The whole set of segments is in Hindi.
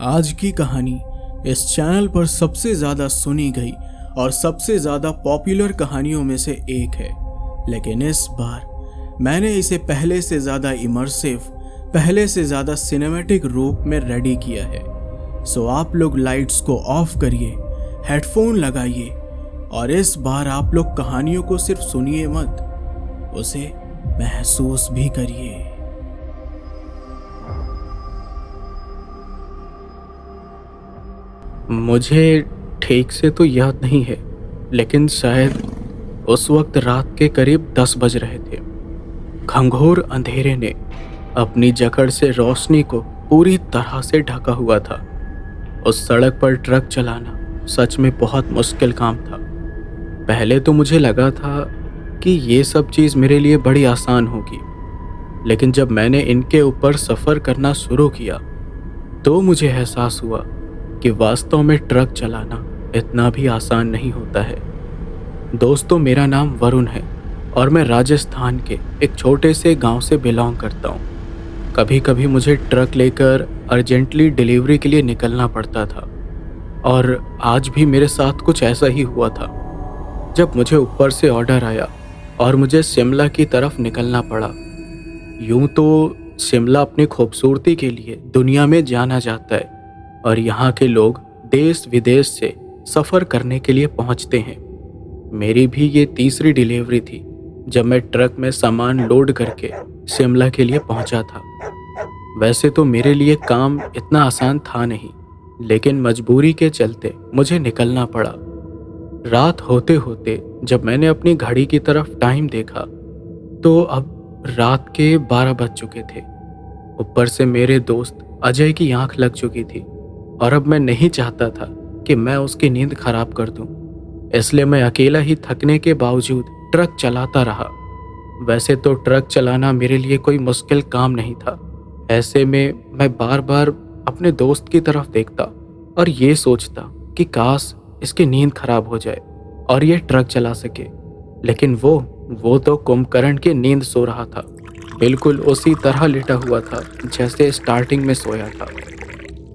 आज की कहानी इस चैनल पर सबसे ज़्यादा सुनी गई और सबसे ज़्यादा पॉपुलर कहानियों में से एक है, लेकिन इस बार मैंने इसे पहले से ज़्यादा इमर्सिव, पहले से ज़्यादा सिनेमैटिक रूप में रेडी किया है। सो आप लोग लाइट्स को ऑफ करिए, हेडफोन लगाइए और इस बार आप लोग कहानियों को सिर्फ सुनिए मत, उसे महसूस भी करिए। मुझे ठीक से तो याद नहीं है, लेकिन शायद उस वक्त रात के करीब 10 बज रहे थे। घंघोर अंधेरे ने अपनी जकड़ से रोशनी को पूरी तरह से ढका हुआ था। उस सड़क पर ट्रक चलाना सच में बहुत मुश्किल काम था। पहले तो मुझे लगा था कि ये सब चीज़ मेरे लिए बड़ी आसान होगी, लेकिन जब मैंने इनके ऊपर सफ़र करना शुरू किया तो मुझे एहसास हुआ कि वास्तव में ट्रक चलाना इतना भी आसान नहीं होता है। दोस्तों, मेरा नाम वरुण है और मैं राजस्थान के एक छोटे से गांव से बिलोंग करता हूं। कभी कभी मुझे ट्रक लेकर अर्जेंटली डिलीवरी के लिए निकलना पड़ता था और आज भी मेरे साथ कुछ ऐसा ही हुआ था। जब मुझे ऊपर से ऑर्डर आया और मुझे शिमला की तरफ निकलना पड़ा। यूं तो शिमला अपनी खूबसूरती के लिए दुनिया में जाना जाता है और यहाँ के लोग देश विदेश से सफ़र करने के लिए पहुँचते हैं। मेरी भी ये तीसरी डिलीवरी थी जब मैं ट्रक में सामान लोड करके शिमला के लिए पहुँचा था। वैसे तो मेरे लिए काम इतना आसान था नहीं, लेकिन मजबूरी के चलते मुझे निकलना पड़ा। रात होते होते जब मैंने अपनी घड़ी की तरफ टाइम देखा तो अब रात के 12 बज चुके थे। ऊपर से मेरे दोस्त अजय की आंख लग चुकी थी और अब मैं नहीं चाहता था कि मैं उसकी नींद खराब कर दूं। इसलिए मैं अकेला ही थकने के बावजूद ट्रक चलाता रहा। वैसे तो ट्रक चलाना मेरे लिए कोई मुश्किल काम नहीं था। ऐसे में मैं बार बार अपने दोस्त की तरफ देखता और ये सोचता कि काश इसकी नींद खराब हो जाए और ये ट्रक चला सके, लेकिन वो तो कुंभकर्ण की नींद सो रहा था। बिल्कुल उसी तरह लेटा हुआ था जैसे स्टार्टिंग में सोया था।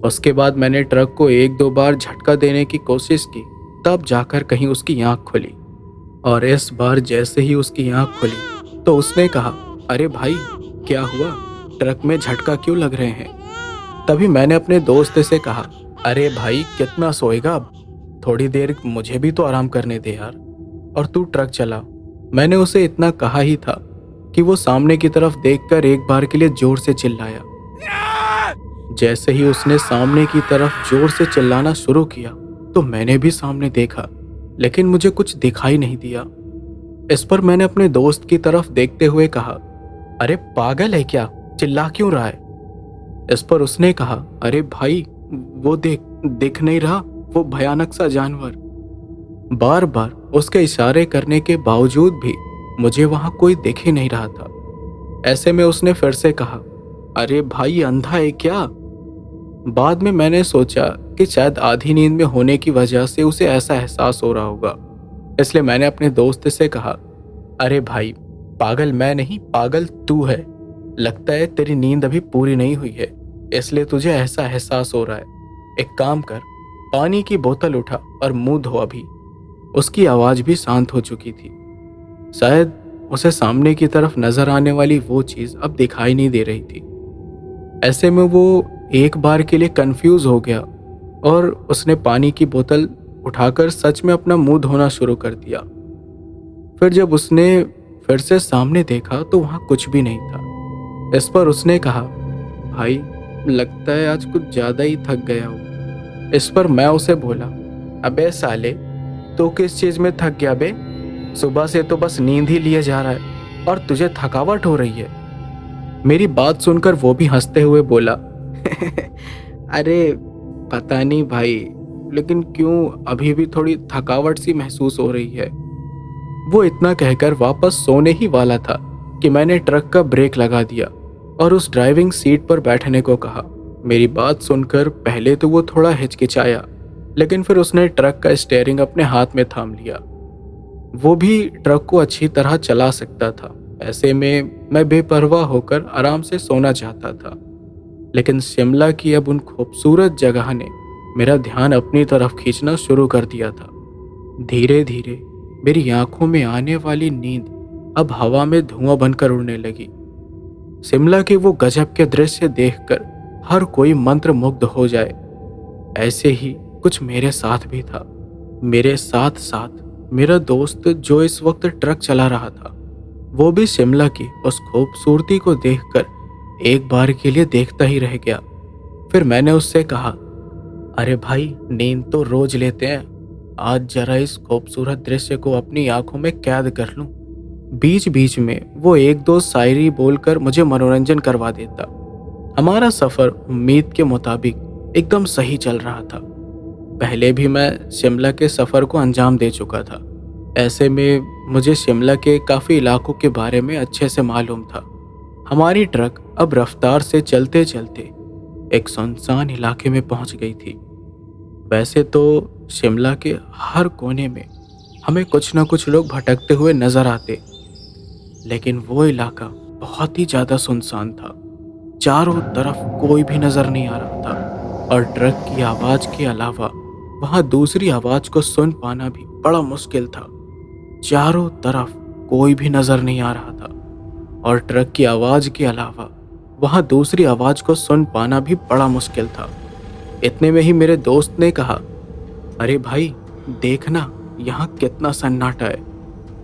उसके बाद मैंने ट्रक को 1-2 बार झटका देने की कोशिश की, तब जाकर कहीं उसकी आंख खुली। और इस बार जैसे ही उसकी आंख खुली तो उसने कहा, अरे भाई क्या हुआ, ट्रक में झटका क्यों लग रहे हैं? तभी मैंने अपने दोस्त से कहा, अरे भाई कितना सोएगा, अब थोड़ी देर मुझे भी तो आराम करने दे यार, और तू ट्रक चला। मैंने उसे इतना कहा ही था कि वो सामने की तरफ देखकर एक बार के लिए जोर से चिल्लाया। जैसे ही उसने सामने की तरफ जोर से चिल्लाना शुरू किया तो मैंने भी सामने देखा, लेकिन मुझे कुछ दिखाई नहीं दिया। इस पर मैंने अपने दोस्त की तरफ देखते हुए कहा, अरे पागल है क्या, चिल्ला क्यों रहा है? इस पर उसने कहा, अरे भाई वो दिख नहीं रहा, वो भयानक सा जानवर। बार बार उसके इशारे करने के बावजूद भी मुझे वहां कोई दिख ही नहीं रहा था। ऐसे में उसने फिर से कहा, अरे भाई अंधा है क्या? बाद में मैंने सोचा कि शायद आधी नींद में होने की वजह से उसे ऐसा एहसास हो रहा होगा, इसलिए मैंने अपने दोस्त से कहा, अरे भाई पागल मैं नहीं, पागल तू है। लगता है तेरी नींद अभी पूरी नहीं हुई है, इसलिए तुझे ऐसा एहसास हो रहा है। एक काम कर, पानी की बोतल उठा और मुंह धो अभी। उसकी आवाज़ भी शांत हो चुकी थी। शायद उसे सामने की तरफ नजर आने वाली वो चीज़ अब दिखाई नहीं दे रही थी। ऐसे में वो एक बार के लिए कंफ्यूज हो गया और उसने पानी की बोतल उठाकर सच में अपना मुंह धोना शुरू कर दिया। फिर जब उसने फिर से सामने देखा तो वहां कुछ भी नहीं था। इस पर उसने कहा, भाई लगता है आज कुछ ज्यादा ही थक गया हूँ। इस पर मैं उसे बोला, अबे साले तो किस चीज में थक गया बे? सुबह से तो बस नींद ही लिए जा रहा है और तुझे थकावट हो रही है। मेरी बात सुनकर वो भी हंसते हुए बोला, अरे पता नहीं भाई, लेकिन क्यों अभी भी थोड़ी थकावट सी महसूस हो रही है। वो इतना कहकर वापस सोने ही वाला था कि मैंने ट्रक का ब्रेक लगा दिया और उस ड्राइविंग सीट पर बैठने को कहा। मेरी बात सुनकर पहले तो वो थोड़ा हिचकिचाया, लेकिन फिर उसने ट्रक का स्टीयरिंग अपने हाथ में थाम लिया। वो भी ट्रक को अच्छी तरह चला सकता था। ऐसे में मैं बेपरवाह होकर आराम से सोना चाहता था, लेकिन शिमला की अब उन खूबसूरत जगह ने मेरा ध्यान अपनी तरफ खींचना शुरू कर दिया था। धीरे धीरे मेरी आंखों में आने वाली नींद अब हवा में धुआं बनकर उड़ने लगी। शिमला के वो गजब के दृश्य देखकर हर कोई मंत्रमुग्ध हो जाए, ऐसे ही कुछ मेरे साथ भी था। मेरे साथ साथ मेरा दोस्त जो इस वक्त ट्रक चला रहा था, वो भी शिमला की उस खूबसूरती को देखकर एक बार के लिए देखता ही रह गया। फिर मैंने उससे कहा, अरे भाई, नींद तो रोज लेते हैं, आज जरा इस खूबसूरत दृश्य को अपनी आंखों में कैद कर लूं। बीच बीच में वो एक दो शायरी बोलकर मुझे मनोरंजन करवा देता। हमारा सफर उम्मीद के मुताबिक एकदम सही चल रहा था। पहले भी मैं शिमला के सफर को अंजाम दे चुका था। ऐसे में मुझे शिमला के काफ़ी इलाकों के बारे में अच्छे से मालूम था। हमारी ट्रक अब रफ्तार से चलते चलते एक सुनसान इलाके में पहुंच गई थी। वैसे तो शिमला के हर कोने में हमें कुछ न कुछ लोग भटकते हुए नजर आते, लेकिन वो इलाका बहुत ही ज़्यादा सुनसान था। चारों तरफ कोई भी नजर नहीं आ रहा था और ट्रक की आवाज़ के अलावा वहाँ दूसरी आवाज़ को सुन पाना भी बड़ा मुश्किल था। चारों तरफ कोई भी नजर नहीं आ रहा था और ट्रक की आवाज़ के अलावा वहाँ दूसरी आवाज़ को सुन पाना भी बड़ा मुश्किल था। इतने में ही मेरे दोस्त ने कहा, अरे भाई देखना, यहाँ कितना सन्नाटा है।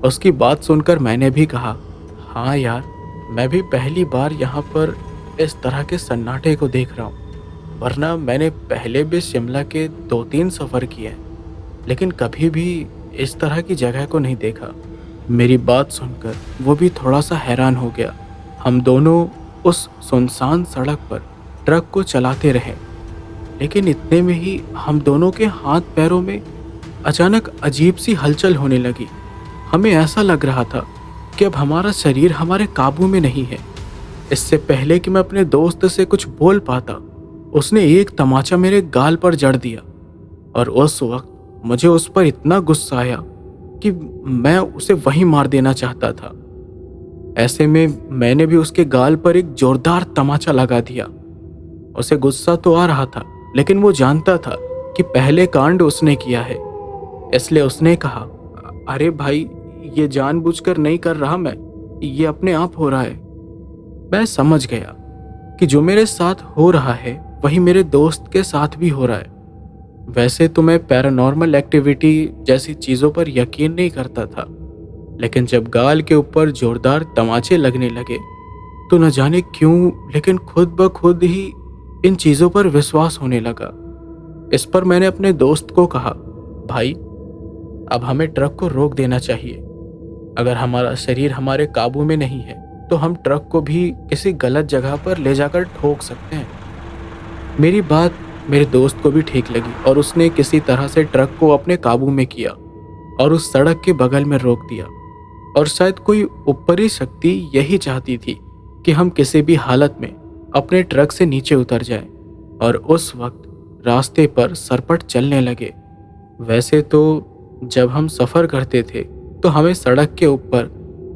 उसकी बात सुनकर मैंने भी कहा, हाँ यार, मैं भी पहली बार यहाँ पर इस तरह के सन्नाटे को देख रहा हूँ, वरना मैंने पहले भी शिमला के 2-3 सफ़र किए हैं, लेकिन कभी भी इस तरह की जगह को नहीं देखा। मेरी बात सुनकर वो भी थोड़ा सा हैरान हो गया। हम दोनों उस सुनसान सड़क पर ट्रक को चलाते रहे, लेकिन इतने में ही हम दोनों के हाथ पैरों में अचानक अजीब सी हलचल होने लगी। हमें ऐसा लग रहा था कि अब हमारा शरीर हमारे काबू में नहीं है। इससे पहले कि मैं अपने दोस्त से कुछ बोल पाता, उसने एक तमाचा मेरे गाल पर जड़ दिया और उस वक्त मुझे उस पर इतना गुस्सा आया कि मैं उसे वहीं मार देना चाहता था। ऐसे में मैंने भी उसके गाल पर एक जोरदार तमाचा लगा दिया। उसे गुस्सा तो आ रहा था, लेकिन वो जानता था कि पहले कांड उसने किया है, इसलिए उसने कहा, अरे भाई, ये जानबूझकर नहीं कर रहा मैं, ये अपने आप हो रहा है। मैं समझ गया कि जो मेरे साथ हो रहा है वही मेरे दोस्त के साथ भी हो रहा है। वैसे तो मैं पैरानॉर्मल एक्टिविटी जैसी चीज़ों पर यकीन नहीं करता था, लेकिन जब गाल के ऊपर जोरदार तमाचे लगने लगे तो न जाने क्यों, लेकिन खुद ब खुद ही इन चीज़ों पर विश्वास होने लगा। इस पर मैंने अपने दोस्त को कहा, भाई, अब हमें ट्रक को रोक देना चाहिए। अगर हमारा शरीर हमारे काबू में नहीं है तो हम ट्रक को भी किसी गलत जगह पर ले जाकर ठोक सकते हैं। मेरी बात मेरे दोस्त को भी ठीक लगी और उसने किसी तरह से ट्रक को अपने काबू में किया और उस सड़क के बगल में रोक दिया। और शायद कोई ऊपरी शक्ति यही चाहती थी कि हम किसी भी हालत में अपने ट्रक से नीचे उतर जाएं और उस वक्त रास्ते पर सरपट चलने लगे। वैसे तो जब हम सफ़र करते थे तो हमें सड़क के ऊपर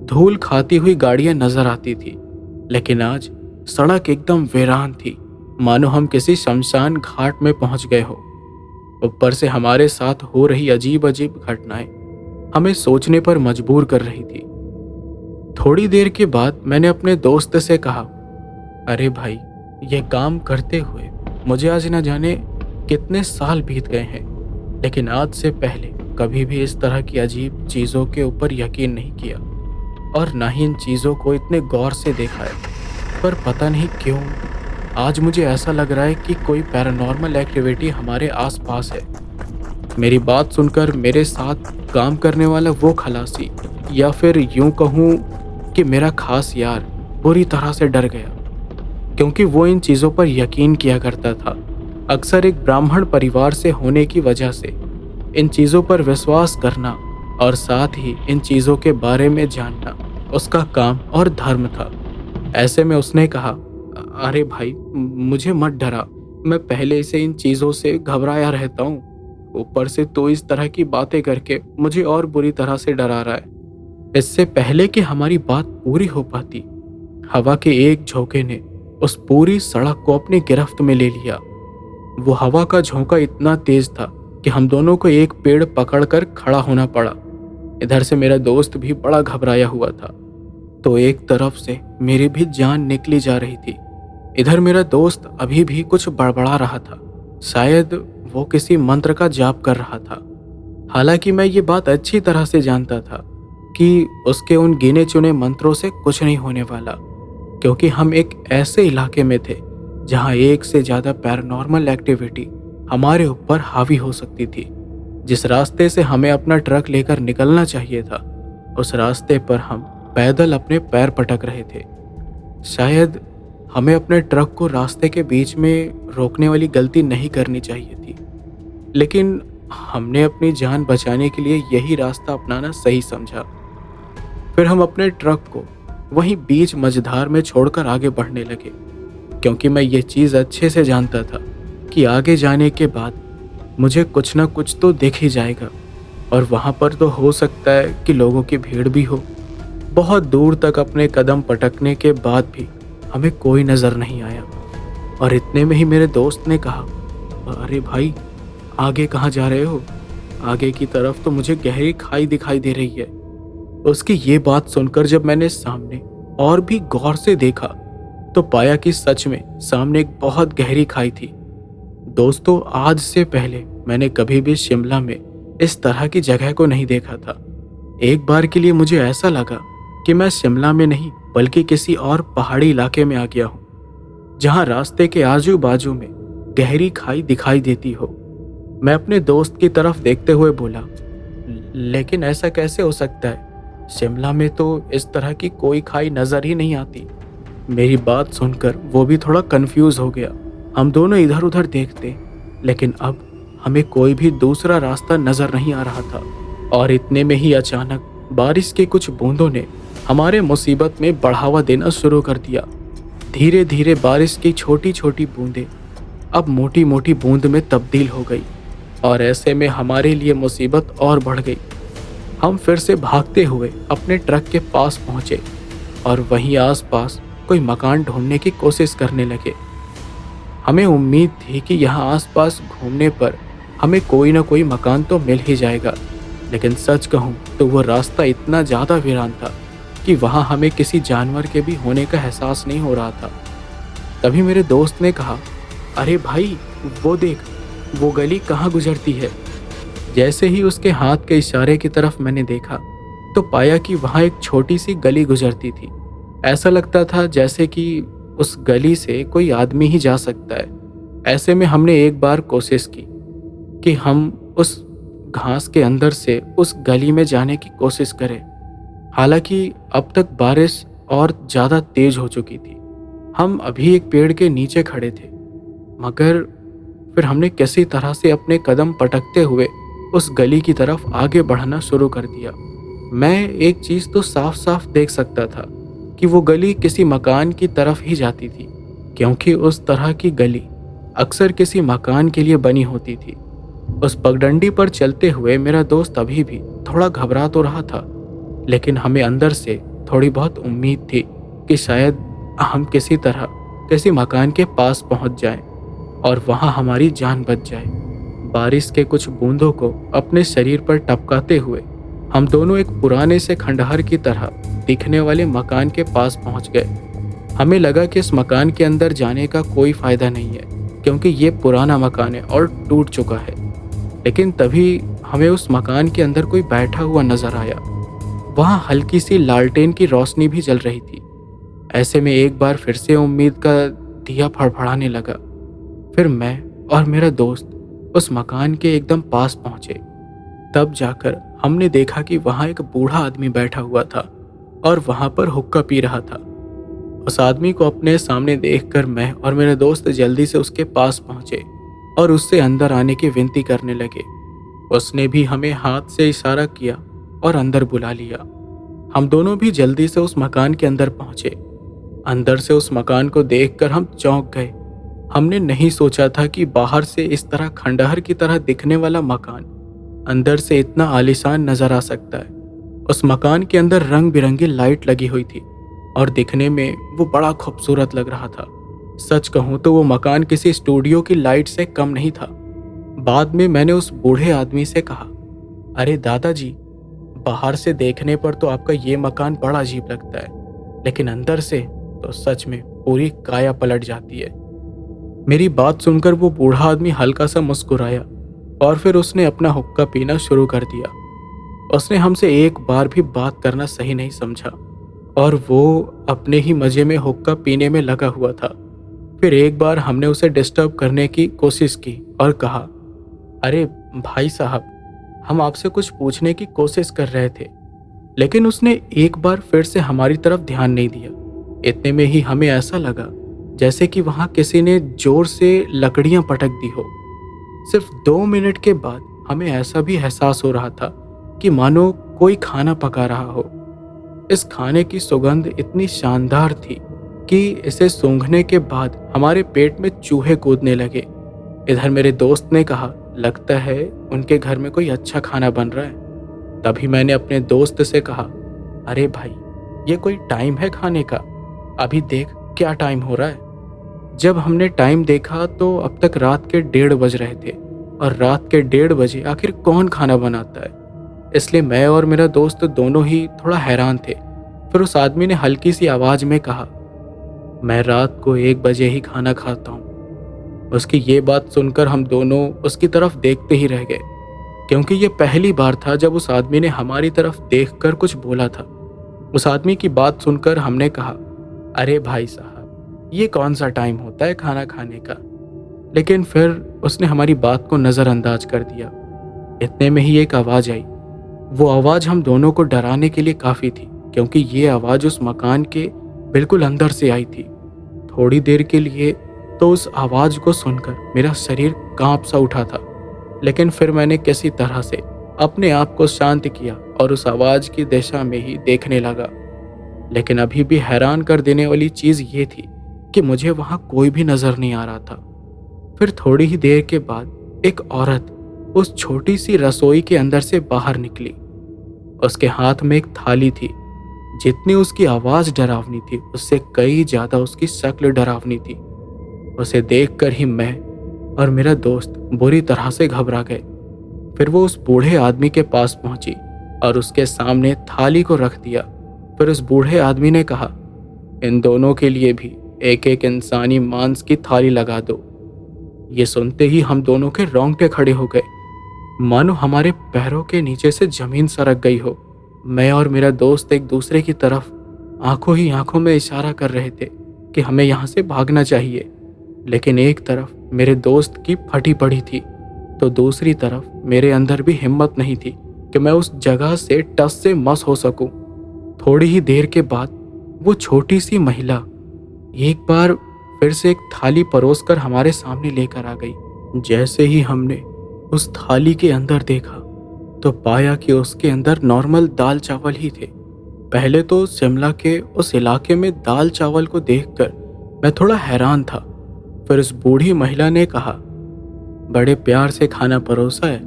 धूल खाती हुई गाड़ियां नजर आती थी, लेकिन आज सड़क एकदम वीरान थी, मानो हम किसी शमशान घाट में पहुंच गए हो। ऊपर से हमारे साथ हो रही अजीब अजीब घटनाएं हमें सोचने पर मजबूर कर रही थी। थोड़ी देर के बाद मैंने अपने दोस्त से कहा, अरे भाई, ये काम करते हुए मुझे आज न जाने कितने साल बीत गए हैं, लेकिन आज से पहले कभी भी इस तरह की अजीब चीज़ों के ऊपर यकीन नहीं किया और ना ही इन चीज़ों को इतने गौर से देखा है। पर पता नहीं क्यों आज मुझे ऐसा लग रहा है कि कोई पैरानॉर्मल एक्टिविटी हमारे आसपास है। मेरी बात सुनकर मेरे साथ काम करने वाला वो खलासी, या फिर यूं कहूँ कि मेरा खास यार, पूरी तरह से डर गया, क्योंकि वो इन चीज़ों पर यकीन किया करता था। अक्सर एक ब्राह्मण परिवार से होने की वजह से इन चीज़ों पर विश्वास करना और साथ ही इन चीज़ों के बारे में जानना उसका काम और धर्म था। ऐसे में उसने कहा, अरे भाई, मुझे मत डरा, मैं पहले से इन चीज़ों से घबराया रहता हूँ, ऊपर से तो इस तरह की बातें करके मुझे और बुरी तरह से डरा रहा है। इससे पहले कि हमारी बात पूरी हो पाती, हवा के एक झोंके ने उस पूरी सड़क को अपनी गिरफ्त में ले लिया। वो हवा का झोंका इतना तेज था कि हम दोनों को एक पेड़ पकड़कर खड़ा होना पड़ा। इधर से मेरा दोस्त भी बड़ा घबराया हुआ था, तो एक तरफ से मेरी भी जान निकली जा रही थी। इधर मेरा दोस्त अभी भी कुछ बड़बड़ा रहा था, शायद वो किसी मंत्र का जाप कर रहा था। हालांकि मैं ये बात अच्छी तरह से जानता था कि उसके उन गिने चुने मंत्रों से कुछ नहीं होने वाला, क्योंकि हम एक ऐसे इलाके में थे जहां एक से ज़्यादा पैरानॉर्मल एक्टिविटी हमारे ऊपर हावी हो सकती थी। जिस रास्ते से हमें अपना ट्रक लेकर निकलना चाहिए था, उस रास्ते पर हम पैदल अपने पैर पटक रहे थे। शायद हमें अपने ट्रक को रास्ते के बीच में रोकने वाली गलती नहीं करनी चाहिए थी, लेकिन हमने अपनी जान बचाने के लिए यही रास्ता अपनाना सही समझा। फिर हम अपने ट्रक को वहीं बीच मझधार में छोड़कर आगे बढ़ने लगे, क्योंकि मैं ये चीज़ अच्छे से जानता था कि आगे जाने के बाद मुझे कुछ ना कुछ तो दिख ही जाएगा, और वहाँ पर तो हो सकता है कि लोगों की भीड़ भी हो। बहुत दूर तक अपने कदम पटकने के बाद भी हमें कोई नज़र नहीं आया, और इतने में ही मेरे दोस्त ने कहा, अरे भाई, आगे कहाँ जा रहे हो? आगे की तरफ तो मुझे गहरी खाई दिखाई दे रही है। उसकी ये बात सुनकर जब मैंने सामने और भी गौर से देखा तो पाया कि सच में सामने एक बहुत गहरी खाई थी। दोस्तों, आज से पहले मैंने कभी भी शिमला में इस तरह की जगह को नहीं देखा था। एक बार के लिए मुझे ऐसा लगा कि मैं शिमला में नहीं बल्कि किसी और पहाड़ी इलाके में आ गया हूँ, जहाँ रास्ते के आजू बाजू में गहरी खाई दिखाई देती हो। मैं अपने दोस्त की तरफ देखते हुए बोला, लेकिन ऐसा कैसे हो सकता है? शिमला में तो इस तरह की कोई खाई नजर ही नहीं आती। मेरी बात सुनकर वो भी थोड़ा कंफ्यूज हो गया। हम दोनों इधर उधर देखते, लेकिन अब हमें कोई भी दूसरा रास्ता नजर नहीं आ रहा था। और इतने में ही अचानक बारिश के कुछ बूंदों ने हमारे मुसीबत में बढ़ावा देना शुरू कर दिया। धीरे धीरे बारिश की छोटी छोटी बूंदें अब मोटी मोटी बूंद में तब्दील हो गई, और ऐसे में हमारे लिए मुसीबत और बढ़ गई। हम फिर से भागते हुए अपने ट्रक के पास पहुंचे और वहीं आसपास कोई मकान ढूंढने की कोशिश करने लगे। हमें उम्मीद थी कि यहाँ आसपास घूमने पर हमें कोई ना कोई मकान तो मिल ही जाएगा, लेकिन सच कहूँ तो वो रास्ता इतना ज़्यादा वीरान था कि वहाँ हमें किसी जानवर के भी होने का एहसास नहीं हो रहा था। तभी मेरे दोस्त ने कहा, अरे भाई, वो देख, वो गली कहाँ गुजरती है। जैसे ही उसके हाथ के इशारे की तरफ मैंने देखा तो पाया कि वहाँ एक छोटी सी गली गुजरती थी। ऐसा लगता था जैसे कि उस गली से कोई आदमी ही जा सकता है। ऐसे में हमने एक बार कोशिश की कि हम उस घास के अंदर से उस गली में जाने की कोशिश करें। हालांकि अब तक बारिश और ज़्यादा तेज हो चुकी थी। हम अभी एक पेड़ के नीचे खड़े थे, मगर फिर हमने किसी तरह से अपने कदम पटकते हुए उस गली की तरफ आगे बढ़ना शुरू कर दिया। मैं एक चीज़ तो साफ साफ देख सकता था कि वो गली किसी मकान की तरफ ही जाती थी, क्योंकि उस तरह की गली अक्सर किसी मकान के लिए बनी होती थी। उस पगडंडी पर चलते हुए मेरा दोस्त अभी भी थोड़ा घबरा तो रहा था, लेकिन हमें अंदर से थोड़ी बहुत उम्मीद थी कि शायद हम किसी तरह किसी मकान के पास पहुंच जाएं और वहां हमारी जान बच जाए। बारिश के कुछ बूंदों को अपने शरीर पर टपकाते हुए हम दोनों एक पुराने से खंडहर की तरह दिखने वाले मकान के पास पहुंच गए। हमें लगा कि इस मकान के अंदर जाने का कोई फायदा नहीं है, क्योंकि ये पुराना मकान है और टूट चुका है। लेकिन तभी हमें उस मकान के अंदर कोई बैठा हुआ नजर आया। वहाँ हल्की सी लालटेन की रोशनी भी जल रही थी। ऐसे में एक बार फिर से उम्मीद का दिया फड़फड़ाने लगा। फिर मैं और मेरा दोस्त उस मकान के एकदम पास पहुंचे। तब जाकर हमने देखा कि वहाँ एक बूढ़ा आदमी बैठा हुआ था और वहाँ पर हुक्का पी रहा था। उस आदमी को अपने सामने देखकर मैं और मेरे दोस्त जल्दी से उसके पास पहुंचे और उससे अंदर आने की विनती करने लगे। उसने भी हमें हाथ से इशारा किया और अंदर बुला लिया। हम दोनों भी जल्दी से उस मकान के अंदर पहुंचे। अंदर से उस मकान को देखकर हम चौंक गए। हमने नहीं सोचा था कि बाहर से इस तरह खंडहर की तरह दिखने वाला मकान अंदर से इतना आलीशान नजर आ सकता है। उस मकान के अंदर रंग बिरंगी लाइट लगी हुई थी और दिखने में वो बड़ा खूबसूरत लग रहा था। सच कहूं तो वो मकान किसी स्टूडियो की लाइट से कम नहीं था। बाद में मैंने उस बूढ़े आदमी से कहा, अरे दादाजी, बाहर से देखने पर तो आपका ये मकान बड़ा अजीब लगता है, लेकिन अंदर से तो सच में पूरी काया पलट जाती है। मेरी बात सुनकर वो बूढ़ा आदमी हल्का सा मुस्कुराया और फिर उसने अपना हुक्का पीना शुरू कर दिया। उसने हमसे एक बार भी बात करना सही नहीं समझा और वो अपने ही मजे में हुक्का पीने में लगा हुआ था। फिर एक बार हमने उसे डिस्टर्ब करने की कोशिश की और कहा, अरे भाई साहब, हम आपसे कुछ पूछने की कोशिश कर रहे थे। लेकिन उसने एक बार फिर से हमारी तरफ ध्यान नहीं दिया। इतने में ही हमें ऐसा लगा जैसे कि वहां किसी ने जोर से लकड़ियां पटक दी हो। सिर्फ 2 मिनट के बाद हमें ऐसा भी एहसास हो रहा था कि मानो कोई खाना पका रहा हो। इस खाने की सुगंध इतनी शानदार थी कि इसे सूंघने के बाद हमारे पेट में चूहे कूदने लगे। इधर मेरे दोस्त ने कहा, लगता है उनके घर में कोई अच्छा खाना बन रहा है। तभी मैंने अपने दोस्त से कहा, अरे भाई, ये कोई टाइम है खाने का? अभी देख क्या टाइम हो रहा है। जब हमने टाइम देखा तो अब तक रात के 1:30 बज रहे थे और रात के 1:30 बजे आखिर कौन खाना बनाता है। इसलिए मैं और मेरा दोस्त दोनों ही थोड़ा हैरान थे। फिर उस आदमी ने हल्की सी आवाज में कहा, मैं रात को 1 बजे ही खाना खाता हूँ। उसकी ये बात सुनकर हम दोनों उसकी तरफ देखते ही रह गए, क्योंकि ये पहली बार था जब उस आदमी ने हमारी तरफ देखकर कुछ बोला था। उस आदमी की बात सुनकर हमने कहा, अरे भाई साहब, ये कौन सा टाइम होता है खाना खाने का। लेकिन फिर उसने हमारी बात को नज़रअंदाज कर दिया। इतने में ही एक आवाज़ आई। वो आवाज़ हम दोनों को डराने के लिए काफ़ी थी, क्योंकि ये आवाज़ उस मकान के बिल्कुल अंदर से आई थी। थोड़ी देर के लिए तो उस आवाज़ को सुनकर मेरा शरीर कांप सा उठा था, लेकिन फिर मैंने किसी तरह से अपने आप को शांत किया और उस आवाज़ की दिशा में ही देखने लगा। लेकिन अभी भी हैरान कर देने वाली चीज़ ये थी कि मुझे वहाँ कोई भी नज़र नहीं आ रहा था। फिर थोड़ी ही देर के बाद एक औरत उस छोटी सी रसोई के अंदर से बाहर निकली। उसके हाथ में एक थाली थी। जितनी उसकी आवाज़ डरावनी थी, उससे कई ज़्यादा उसकी शक्ल डरावनी थी। उसे देखकर ही मैं और मेरा दोस्त बुरी तरह से घबरा गए। फिर वो उस बूढ़े आदमी के पास पहुंची और उसके सामने थाली को रख दिया। फिर उस बूढ़े आदमी ने कहा, इन दोनों के लिए भी एक एक इंसानी मांस की थाली लगा दो। ये सुनते ही हम दोनों के रोंगटे खड़े हो गए, मानो हमारे पैरों के नीचे से जमीन सरक गई हो। मैं और मेरा दोस्त एक दूसरे की तरफ आंखों ही आंखों में इशारा कर रहे थे कि हमें यहाँ से भागना चाहिए। लेकिन एक तरफ मेरे दोस्त की फटी पड़ी थी, तो दूसरी तरफ मेरे अंदर भी हिम्मत नहीं थी कि मैं उस जगह से टस से मस हो सकूं। थोड़ी ही देर के बाद वो छोटी सी महिला एक बार फिर से एक थाली परोसकर हमारे सामने लेकर आ गई। जैसे ही हमने उस थाली के अंदर देखा तो पाया कि उसके अंदर नॉर्मल दाल चावल ही थे। पहले तो शिमला के उस इलाके में दाल चावल को देखकर मैं थोड़ा हैरान था। फिर उस बूढ़ी महिला ने कहा, बड़े प्यार से खाना परोसा है,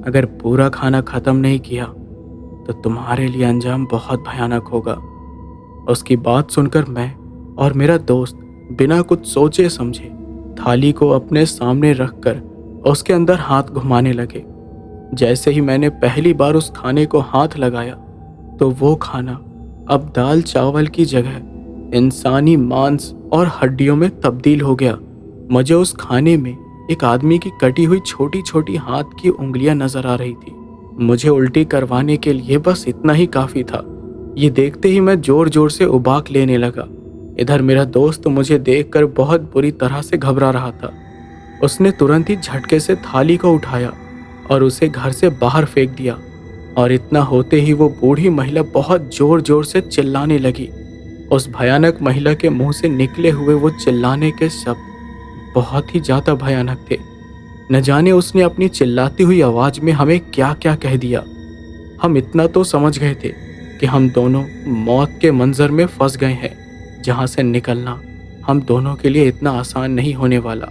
अगर पूरा खाना खत्म नहीं किया तो तुम्हारे लिए अंजाम बहुत भयानक होगा। उसकी बात सुनकर मैं और मेरा दोस्त बिना कुछ सोचे समझे थाली को अपने सामने रखकर उसके अंदर हाथ घुमाने लगे। जैसे ही मैंने पहली बार उस खाने को हाथ लगाया तो वो खाना अब दाल चावल की जगह इंसानी मांस और हड्डियों में तब्दील हो गया। मुझे उस खाने में एक आदमी की कटी हुई छोटी छोटी हाथ की उंगलियां नजर आ रही थी। मुझे उल्टी करवाने के लिए बस इतना ही काफी था। ये देखते ही मैं जोर जोर से उबाक लेने लगा। इधर मेरा दोस्त मुझे देखकर बहुत बुरी तरह से घबरा रहा था। उसने तुरंत ही झटके से थाली को उठाया और उसे घर से बाहर फेंक दिया। और इतना होते ही वो बूढ़ी महिला बहुत जोर जोर से चिल्लाने लगी। उस भयानक महिला के मुंह से निकले हुए वो चिल्लाने के शब्द बहुत ही ज्यादा भयानक थे। न जाने उसने अपनी चिल्लाती हुई आवाज में हमें क्या क्या कह दिया। हम इतना तो समझ गए थे कि हम दोनों मौत के मंजर में फंस गए हैं, जहां से निकलना हम दोनों के लिए इतना आसान नहीं होने वाला।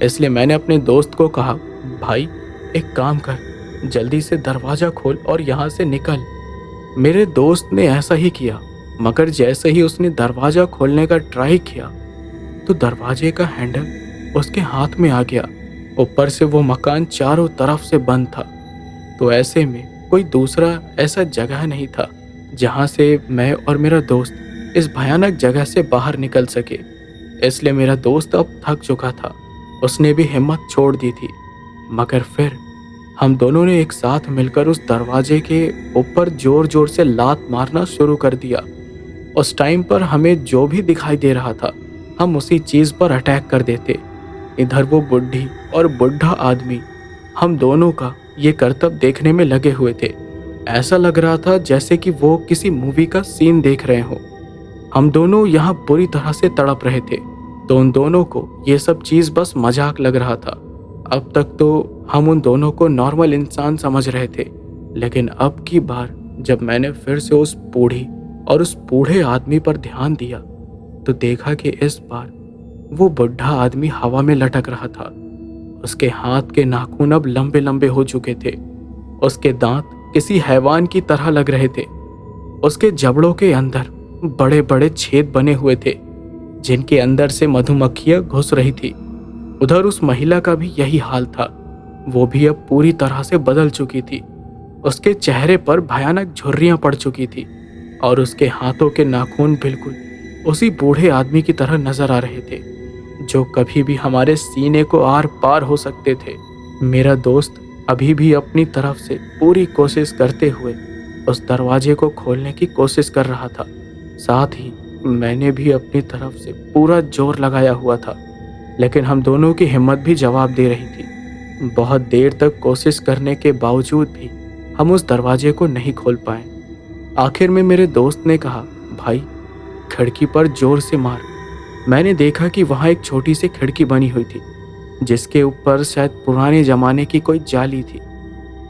इसलिए मैंने अपने दोस्त को कहा, भाई एक काम कर, जल्दी से दरवाज़ा खोल और यहाँ से निकल। मेरे दोस्त ने ऐसा ही किया, मगर जैसे ही उसने दरवाज़ा खोलने का ट्राई किया तो दरवाजे का हैंडल उसके हाथ में आ गया। ऊपर से वो मकान चारों तरफ से बंद था, तो ऐसे में कोई दूसरा ऐसा जगह नहीं था जहां से मैं और मेरा दोस्त इस भयानक जगह से बाहर निकल सके। इसलिए मेरा दोस्त अब थक चुका था, उसने भी हिम्मत छोड़ दी थी। मगर फिर हम दोनों ने एक साथ मिलकर उस दरवाजे के ऊपर जोर जोर से लात मारना शुरू कर दिया। उस टाइम पर हमें जो भी दिखाई दे रहा था हम उसी चीज पर अटैक कर देते। इधर वो बुढ़ी और बुढ़ा आदमी हम दोनों का ये करतब देखने में लगे हुए थे। ऐसा लग रहा था जैसे कि वो किसी मूवी का सीन देख रहे हो। हम दोनों यहाँ बुरी तरह से तड़प रहे थे, तो उन दोनों को ये सब चीज बस मजाक लग रहा था। अब तक तो हम उन दोनों को नॉर्मल इंसान समझ रहे थे, लेकिन अब की बार जब मैंने फिर से उस बूढ़ी और उस बूढ़े आदमी पर ध्यान दिया तो देखा कि इस बार वो बुढ़ा आदमी हवा में लटक रहा था। उसके हाथ के नाखून अब लंबे लंबे हो चुके थे, उसके दांत किसी हैवान की तरह लग रहे थे। उसके जबड़ों के अंदर बड़े बड़े छेद बने हुए थे जिनके अंदर से मधुमक्खियां घुस रही थी। उधर उस महिला का भी यही हाल था, वो भी अब पूरी तरह से बदल चुकी थी। उसके चेहरे पर भयानक झुर्रियां पड़ चुकी थी और उसके हाथों के नाखून बिल्कुल उसी बूढ़े आदमी की तरह नजर आ रहे थे, जो कभी भी हमारे सीने को आर पार हो सकते थे। मेरा दोस्त अभी भी अपनी तरफ से पूरी कोशिश करते हुए उस दरवाजे को खोलने की कोशिश कर रहा था। साथ ही मैंने भी अपनी तरफ से पूरा जोर लगाया हुआ था, लेकिन हम दोनों की हिम्मत भी जवाब दे रही थी। बहुत देर तक कोशिश करने के बावजूद भी हम उस दरवाजे को नहीं खोल पाए। आखिर में मेरे दोस्त ने कहा, भाई खिड़की पर जोर से मार। मैंने देखा कि वहाँ एक छोटी सी खिड़की बनी हुई थी जिसके ऊपर शायद पुराने जमाने की कोई जाली थी।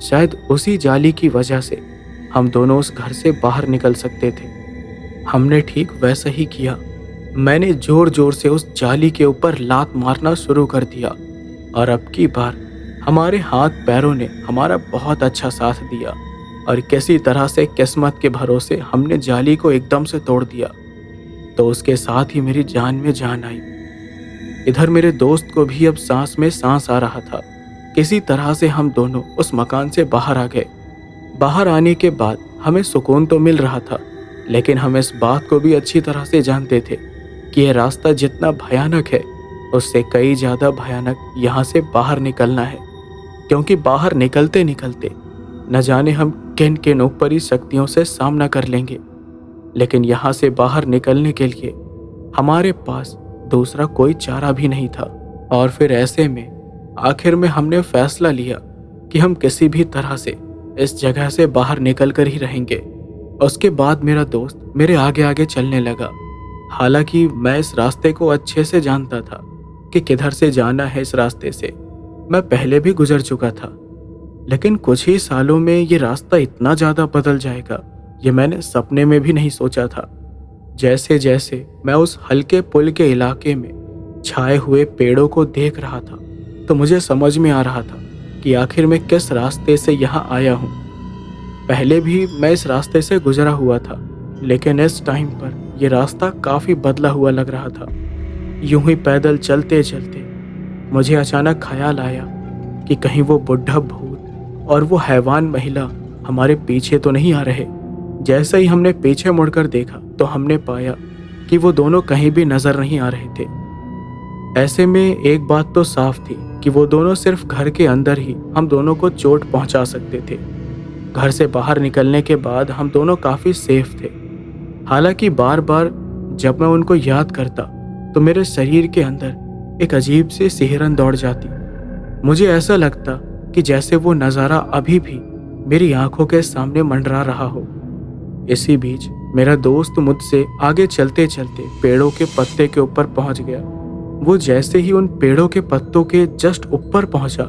शायद उसी जाली की वजह से हम दोनों उस घर से बाहर निकल सकते थे। हमने ठीक वैसा ही किया। मैंने जोर जोर से उस जाली के ऊपर लात मारना शुरू कर दिया और अब की बार हमारे हाथ पैरों ने हमारा बहुत अच्छा साथ दिया और किसी तरह से किस्मत के भरोसे हमने जाली को एकदम से तोड़ दिया। तो उसके साथ ही मेरी जान में जान आई। इधर मेरे दोस्त को भी अब सांस में सांस आ रहा था। किसी तरह से हम दोनों उस मकान से बाहर आ गए। बाहर आने के बाद हमें सुकून तो मिल रहा था, लेकिन हम इस बात को भी अच्छी तरह से जानते थे कि यह रास्ता जितना भयानक है उससे कई ज़्यादा भयानक यहाँ से बाहर निकलना है, क्योंकि बाहर निकलते निकलते न जाने हम किन किन ऊपरी शक्तियों से सामना कर लेंगे। लेकिन यहाँ से बाहर निकलने के लिए हमारे पास दूसरा कोई चारा भी नहीं था। और फिर ऐसे में आखिर में हमने फैसला लिया कि हम किसी भी तरह से इस जगह से बाहर निकल कर ही रहेंगे। उसके बाद मेरा दोस्त मेरे आगे आगे चलने लगा। हालांकि मैं इस रास्ते को अच्छे से जानता था कि किधर से जाना है। इस रास्ते से मैं पहले भी गुजर चुका था, लेकिन कुछ ही सालों में ये रास्ता इतना ज़्यादा बदल जाएगा ये मैंने सपने में भी नहीं सोचा था। जैसे जैसे मैं उस हल्के पुल के इलाके में छाए हुए पेड़ों को देख रहा था तो मुझे समझ में आ रहा था कि आखिर मैं किस रास्ते से यहाँ आया हूँ। पहले भी मैं इस रास्ते से गुजरा हुआ था, लेकिन इस टाइम पर यह रास्ता काफ़ी बदला हुआ लग रहा था। यूं ही पैदल चलते चलते मुझे अचानक ख्याल आया कि कहीं वो बुढ़ा भूत और वो हैवान महिला हमारे पीछे तो नहीं आ रहे। जैसे ही हमने पीछे मुड़कर देखा तो हमने पाया कि वो दोनों कहीं भी नजर नहीं आ रहे थे। ऐसे में एक बात तो साफ थी कि वो दोनों सिर्फ घर के अंदर ही हम दोनों को चोट पहुंचा सकते थे। घर से बाहर निकलने के बाद हम दोनों काफ़ी सेफ थे। हालांकि बार बार जब मैं उनको याद करता तो मेरे शरीर के अंदर एक अजीब सी सिहरन दौड़ जाती। मुझे ऐसा लगता कि जैसे वो नज़ारा अभी भी मेरी आंखों के सामने मंडरा रहा हो। इसी बीच मेरा दोस्त मुझसे आगे चलते चलते पेड़ों के पत्ते के ऊपर पहुंच गया। वो जैसे ही उन पेड़ों के पत्तों के जस्ट ऊपर पहुंचा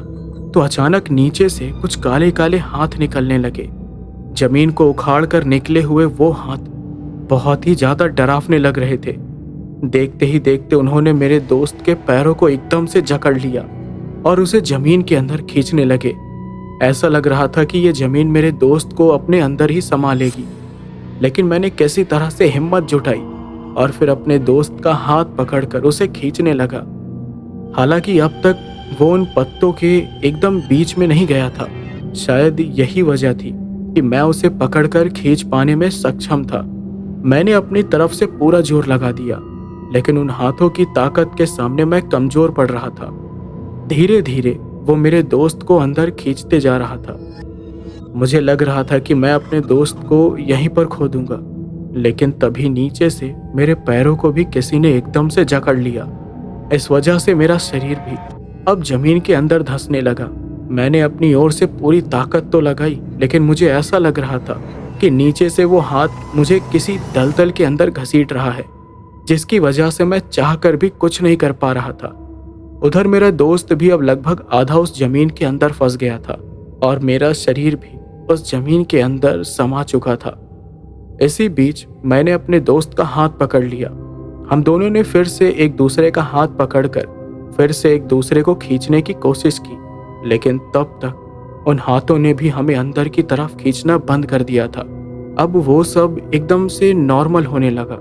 तो अचानक नीचे से कुछ काले काले हाथ निकलने लगे। जमीन को उखाड़ कर निकले हुए वो हाथ बहुत ही ज़्यादा डरावने लग रहे थे। देखते ही देखते उन्होंने मेरे दोस्त के पैरों को एकदम से जकड़ लिया और उसे जमीन के अंदर खींचने लगे। ऐसा लग रहा था कि ये जमीन मेरे दोस्त को अपने अंदर ही समा लेगी, लेकिन मैंने किसी तरह से हिम्मत जुटाई और फिर अपने दोस्त का हाथ पकड़कर उसे खींचने लगा। हालांकि अब तक वो उन पत्तों के एकदम बीच में नहीं गया था। शायद यही वजह थी कि मैं उसे पकड़कर खींच पाने में सक्षम था। मैंने अपनी तरफ से पूरा जोर लगा दिया, लेकिन उन हाथों की ताकत के सामने मैं कमजोर पड़ रहा था। धीरे धीरे वो मेरे दोस्त को अंदर खींचते जा रहा था। मुझे लग रहा था कि मैं अपने दोस्त को यहीं पर खो दूंगा, लेकिन तभी नीचे से मेरे पैरों को भी किसी ने एकदम से जकड़ लिया। इस वजह से मेरा शरीर भी अब जमीन के अंदर धंसने लगा। मैंने अपनी ओर से पूरी ताकत तो लगाई, लेकिन मुझे ऐसा लग रहा था कि नीचे से वो हाथ मुझे किसी दलदल के अंदर घसीट रहा है, जिसकी वजह से मैं चाहकर भी कुछ नहीं कर पा रहा था। उधर मेरा दोस्त भी अब लगभग आधा उस जमीन के अंदर फंस गया था और मेरा शरीर भी उस जमीन के अंदर समा चुका था। इसी बीच मैंने अपने दोस्त का हाथ पकड़ लिया। हम दोनों ने फिर से एक दूसरे का हाथ पकड़कर फिर से एक दूसरे को खींचने की कोशिश की, लेकिन तब तक उन हाथों ने भी हमें अंदर की तरफ खींचना बंद कर दिया था। अब वो सब एकदम से नॉर्मल होने लगा।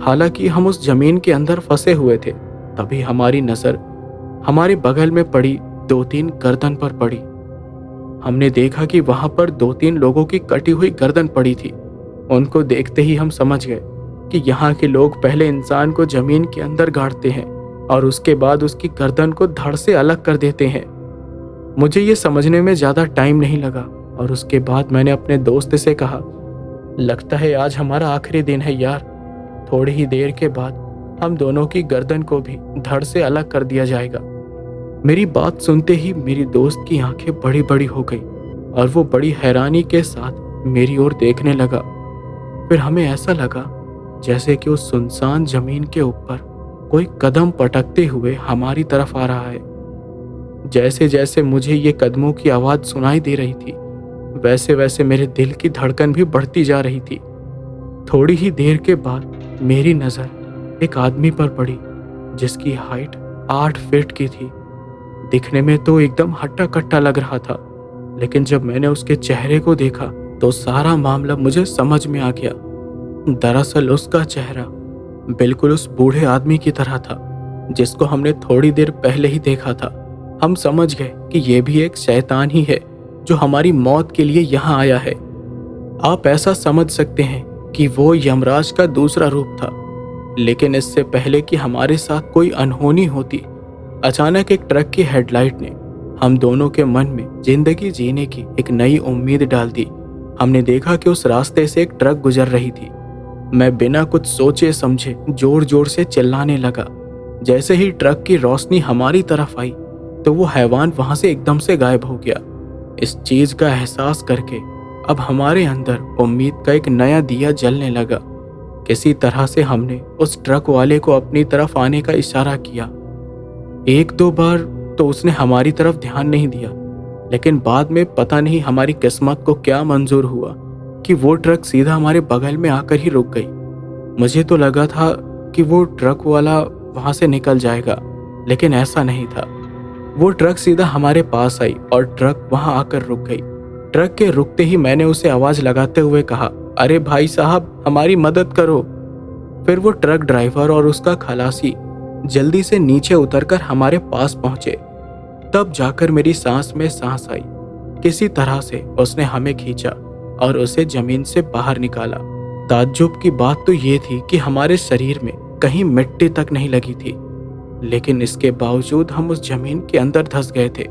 हालांकि हम उस जमीन के अंदर फंसे हुए थे, तभी हमारी नजर हमारे बगल में पड़ी 2-3 गर्दन पर पड़ी। हमने देखा कि वहां पर 2-3 लोगों की कटी हुई गर्दन पड़ी थी। उनको देखते ही हम समझ गए कि यहाँ के लोग पहले इंसान को जमीन के अंदर गाड़ते हैं और उसके बाद उसकी गर्दन को धड़ से अलग कर देते हैं। मुझे ये समझने में ज़्यादा टाइम नहीं लगा और उसके बाद मैंने अपने दोस्त से कहा, लगता है आज हमारा आखिरी दिन है यार। थोड़ी ही देर के बाद हम दोनों की गर्दन को भी धड़ से अलग कर दिया जाएगा। मेरी बात सुनते ही मेरी दोस्त की आंखें बड़ी बड़ी हो गई और वो बड़ी हैरानी के साथ मेरी ओर देखने लगा। फिर हमें ऐसा लगा जैसे कि उस सुनसान जमीन के ऊपर कोई कदम पटकते हुए हमारी तरफ आ रहा है। जैसे जैसे मुझे ये कदमों की आवाज़ सुनाई दे रही थी, वैसे वैसे मेरे दिल की धड़कन भी बढ़ती जा रही थी। थोड़ी ही देर के बाद मेरी नज़र एक आदमी पर पड़ी जिसकी हाइट 8 फीट की थी। दिखने में तो एकदम हट्टा कट्टा लग रहा था, लेकिन जब मैंने उसके चेहरे को देखा तो सारा मामला मुझे समझ में आ गया। दरअसल उसका चेहरा बिल्कुल उस बूढ़े आदमी की तरह था जिसको हमने थोड़ी देर पहले ही देखा था। हम समझ गए कि ये भी एक शैतान ही है जो हमारी मौत के लिए यहाँ आया है। आप ऐसा समझ सकते हैं कि वो यमराज का दूसरा रूप था। लेकिन इससे पहले कि हमारे साथ कोई अनहोनी होती, अचानक एक ट्रक की हेडलाइट ने हम दोनों के मन में जिंदगी जीने की एक नई उम्मीद डाल दी। हमने देखा कि उस रास्ते से एक ट्रक गुजर रही थी। मैं बिना कुछ सोचे समझे जोर जोर से चिल्लाने लगा। जैसे ही ट्रक की रोशनी हमारी तरफ आई तो वो हैवान वहां से एकदम से गायब हो गया। इस चीज का एहसास करके अब हमारे अंदर उम्मीद का एक नया दिया जलने लगा। किसी तरह से हमने उस ट्रक वाले को अपनी तरफ आने का इशारा किया। 1-2 बार तो उसने हमारी तरफ ध्यान नहीं दिया, लेकिन बाद में पता नहीं हमारी किस्मत को क्या मंजूर हुआ कि वो ट्रक सीधा हमारे बगल में आकर ही रुक गई। मुझे तो लगा था कि वो ट्रक वाला वहां से निकल जाएगा, लेकिन ऐसा नहीं था। वो ट्रक सीधा हमारे पास आई और ट्रक वहां आकर रुक गई। ट्रक के रुकते ही मैंने उसे आवाज लगाते हुए कहा, अरे भाई साहब, हमारी मदद करो। फिर वो ट्रक ड्राइवर और उसका खलासी जल्दी से नीचे उतरकर हमारे पास पहुंचे। तब जाकर मेरी सांस में सांस आई। किसी तरह से उसने हमें खींचा और उसे जमीन से बाहर निकाला। ताज्जुब की बात तो ये थी कि हमारे शरीर में कहीं मिट्टी तक नहीं लगी थी, लेकिन इसके बावजूद हम उस जमीन के अंदर धंस गए थे।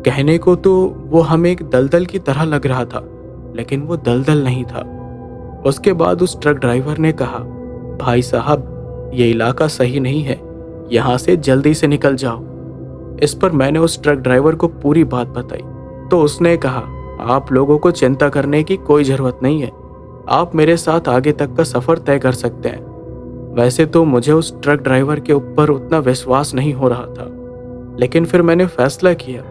कहने को तो वो हमें एक दलदल की तरह लग रहा था, लेकिन वो दलदल नहीं था। उसके बाद उस ट्रक ड्राइवर ने कहा, भाई साहब, ये इलाका सही नहीं है, यहाँ से जल्दी से निकल जाओ। इस पर मैंने उस ट्रक ड्राइवर को पूरी बात बताई तो उसने कहा, आप लोगों को चिंता करने की कोई ज़रूरत नहीं है, आप मेरे साथ आगे तक का सफ़र तय कर सकते हैं। वैसे तो मुझे उस ट्रक ड्राइवर के ऊपर उतना विश्वास नहीं हो रहा था, लेकिन फिर मैंने फैसला किया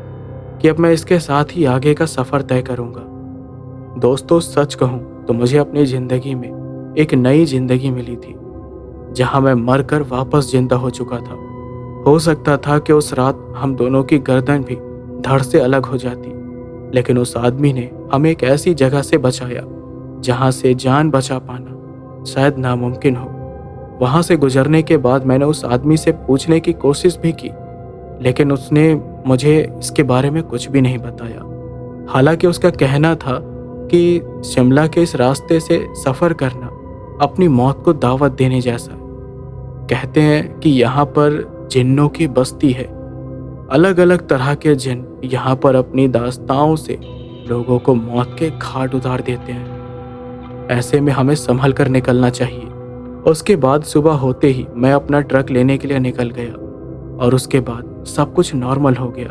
कि अब मैं इसके साथ ही आगे का सफ़र तय करूँगा। दोस्तों, सच कहूँ तो मुझे अपनी ज़िंदगी में एक नई ज़िंदगी मिली थी, जहाँ मैं मरकर वापस जिंदा हो चुका था। हो सकता था कि उस रात हम दोनों की गर्दन भी धड़ से अलग हो जाती, लेकिन उस आदमी ने हमें एक ऐसी जगह से बचाया जहाँ से जान बचा पाना शायद नामुमकिन हो। वहाँ से गुजरने के बाद मैंने उस आदमी से पूछने की कोशिश भी की, लेकिन उसने मुझे इसके बारे में कुछ भी नहीं बताया। हालांकि उसका कहना था कि शिमला के इस रास्ते से सफ़र करना अपनी मौत को दावत देने जैसा है। कहते हैं कि यहाँ पर जिन्नों की बस्ती है। अलग अलग तरह के जिन यहाँ पर अपनी दास्तानों से लोगों को मौत के घाट उतार देते हैं। ऐसे में हमें संभल कर निकलना चाहिए। उसके बाद सुबह होते ही मैं अपना ट्रक लेने के लिए निकल गया और उसके बाद सब कुछ नॉर्मल हो गया,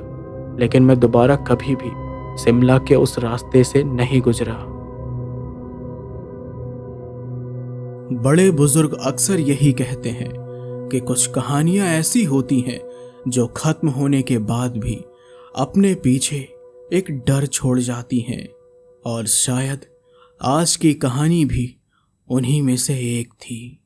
लेकिन मैं दोबारा कभी भी शिमला के उस रास्ते से नहीं गुजरा। बड़े बुजुर्ग अक्सर यही कहते हैं कि कुछ कहानियां ऐसी होती हैं जो खत्म होने के बाद भी अपने पीछे एक डर छोड़ जाती हैं, और शायद आज की कहानी भी उन्हीं में से एक थी।